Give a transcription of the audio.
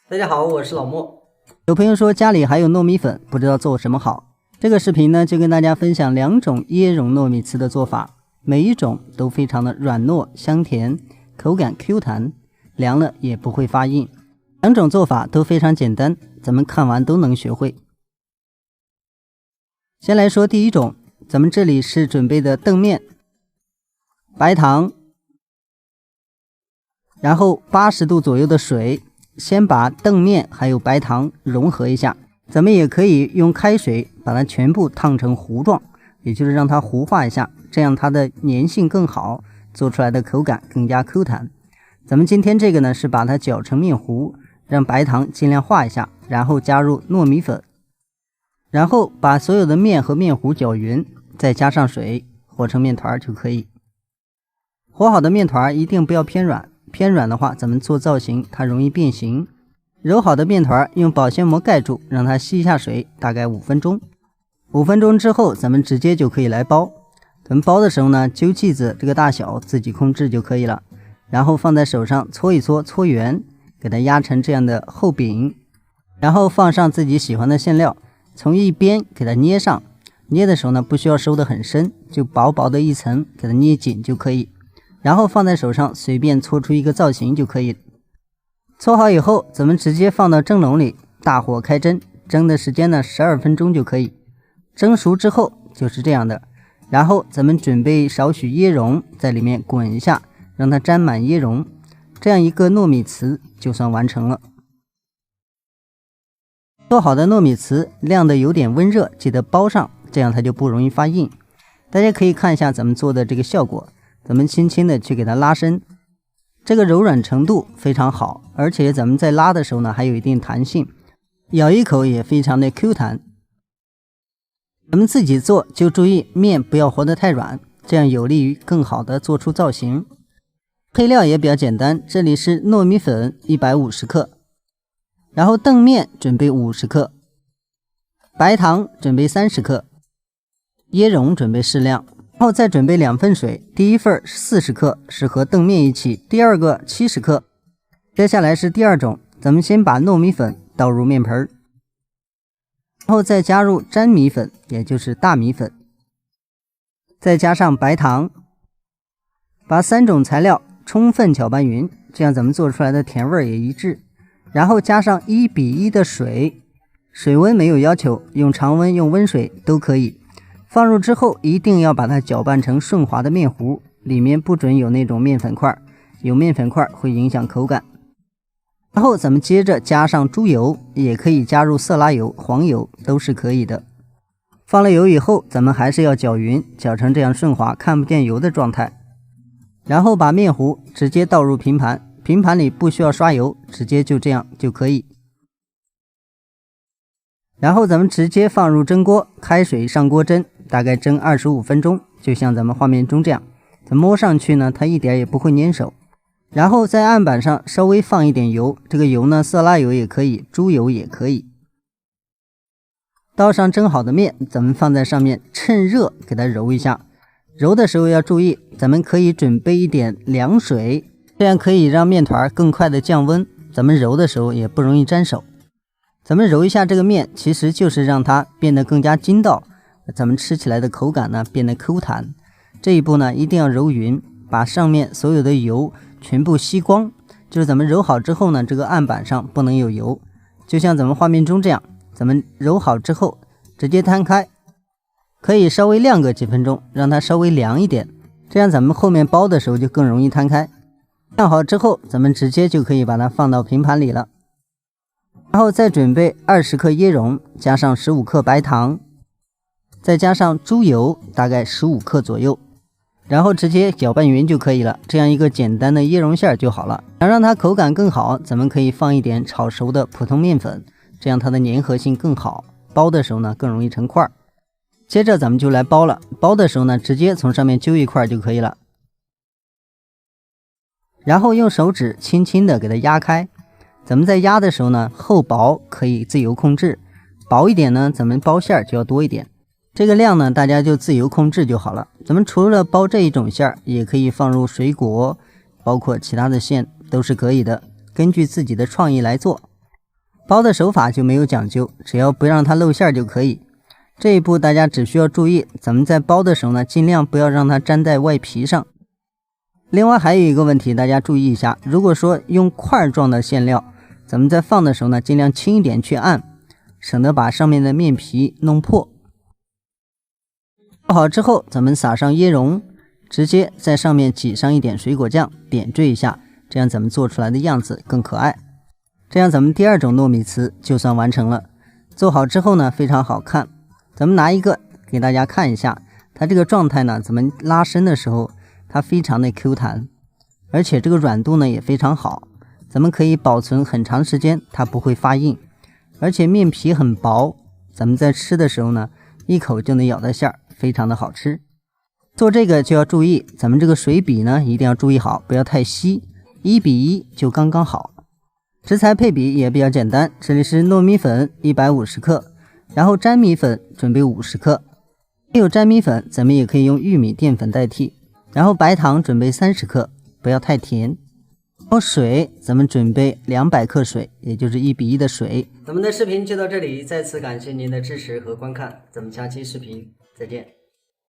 大家好，我是老莫。有朋友说家里还有糯米粉，不知道做什麼好。這個視頻呢，就跟大家分享2種椰蓉糯米糍的做法，每一種都非常的軟糯香甜，口感 Q 彈，涼了也不會發硬。2種做法都非常簡單，咱們看完都能學會。先來說第一種，咱們這裡是準備的澄麵、白糖，然後80度左右的水。先把澄麵還有白糖融合一下，咱們也可以用開水把它全部燙成糊狀，也就是讓它糊化一下，這樣它的粘性更好，做出來的口感更加 Q 彈。咱們今天這個呢是把它攪成麵糊，讓白糖盡量化一下，然後加入糯米粉，然後把所有的麵和麵糊攪勻，再加上水和成麵團就可以。和好的麵團一定不要偏軟，偏軟的話咱們做造型它容易變形。揉好的麵團用保鮮膜蓋住，讓它吸一下水，大概5分鐘。5分鐘之後咱們直接就可以來包。咱們包的時候呢，揪剂子這個大小自己控制就可以了，然後放在手上搓一搓，搓圓，給它壓成這樣的厚餅，然後放上自己喜歡的餡料，從一邊給它捏上。捏的时候呢，不需要收得很深，就薄薄的一層給它捏緊就可以，然後放在手上隨便搓出一個造型就可以。搓好以後咱們直接放到蒸籠裡，大火開蒸，蒸的時間呢12分鐘就可以。蒸熟之後就是這樣的，然後咱們準備少許椰蓉在裡面滾一下，讓它沾滿椰蓉，這樣一個糯米糍就算完成了。做好的糯米糍晾得有點溫熱，記得包上，這樣它就不容易發硬。大家可以看一下咱們做的這個效果，咱們輕輕的去給它拉伸，這個柔軟程度非常好，而且咱們在拉的時候呢還有一定彈性，咬一口也非常的 Q 彈。咱們自己做就注意面不要和得太軟，這樣有利于更好的做出造型。配料也比較簡單，這裡是糯米粉150克，然後澄麵準備50克，白糖準備30克，椰蓉準備適量，然後再準備2份水，第一份40克是和澄麵一起，第二個70克。接下來是第2種，咱們先把糯米粉倒入面盆，然後再加入粘米粉，也就是大米粉，再加上白糖，把3種材料充分攪拌匀，這樣咱們做出來的甜味也一致。然後加上1比1的水，水溫沒有要求，用常溫用溫水都可以。放入之後一定要把它攪拌成順滑的面糊，裡面不准有那種面粉塊，有面粉塊會影響口感。然後咱們接着加上豬油，也可以加入色拉油、黃油都是可以的。放了油以後咱們還是要攪匀，攪成這樣順滑看不見油的狀態。然後把面糊直接倒入平盤，平盤裡不需要刷油，直接就這樣就可以。然後咱們直接放入蒸鍋，開水上鍋蒸，大概蒸25分鐘，就像咱們畫面中這樣。咱摸上去呢，它一點也不會粘手。然後在案板上稍微放一點油，這個油呢，色拉油也可以，豬油也可以。倒上蒸好的面，咱們放在上面，趁熱給它揉一下。揉的時候要注意，咱們可以準備一點涼水，這樣可以讓面團更快的降溫，咱們揉的時候也不容易沾手。咱們揉一下這個面，其實就是讓它變得更加筋道，咱们吃起來的口感呢變得 Q 彈。這一步呢一定要揉匀，把上面所有的油全部吸光，就是咱們揉好之後呢，這個案板上不能有油，就像咱們畫面中這樣，咱們揉好之後直接攤開，可以稍微晾個幾分鐘，讓它稍微涼一點，這樣咱們後面包的時候就更容易攤開。晾好之後咱們直接就可以把它放到平盤裡了。然後再準備20克椰蓉，加上15克白糖，再加上豬油大概15克左右，然後直接攪拌匀就可以了。這樣一個簡單的椰蓉餡就好了。想讓它口感更好，咱們可以放一點炒熟的普通面粉，這樣它的粘合性更好，包的時候呢更容易成塊。接着咱們就來包了，包的時候呢直接從上面揪一塊就可以了，然後用手指輕輕的給它壓開。咱們在壓的時候呢，厚薄可以自由控制，薄一點呢，咱們包餡就要多一點。這個量呢，大家就自由控制就好了。咱們除了包這一種餡，也可以放入水果，包括其他的餡都是可以的，根据自己的創意來做。包的手法就沒有講究，只要不讓它露餡就可以。這一步大家只需要注意，咱們在包的時候呢，盡量不要讓它粘在外皮上。另外還有一個問題，大家注意一下，如果说用塊狀的餡料，咱們在放的时候呢，尽量轻一點去按，省得把上面的面皮弄破。做好之後，咱們撒上椰蓉，直接在上面擠上一點水果醬，點綴一下，這樣咱們做出來的樣子更可愛。這樣咱們第二種糯米糍就算完成了。做好之後呢，非常好看。咱們拿一個給大家看一下，它這個狀態呢，咱們拉伸的时候，它非常的 Q 彈，而且這個軟度呢也非常好，咱們可以保存很長时間，它不會發硬，而且面皮很薄，咱们在吃的时候呢，一口就能咬到餡，非常的好吃。做這個就要注意，咱們這個水比呢一定要注意好，不要太稀，1比1就剛剛好。食材配比也比較簡單，這裡是糯米粉150克，然後粘米粉準備50克，沒有粘米粉咱們也可以用玉米澱粉代替，然後白糖準備30克，不要太甜。然後水咱們準備200克水，也就是1比1的水。咱們的視頻就到這裡，再次感謝您的支持和觀看，咱們下期視頻再見。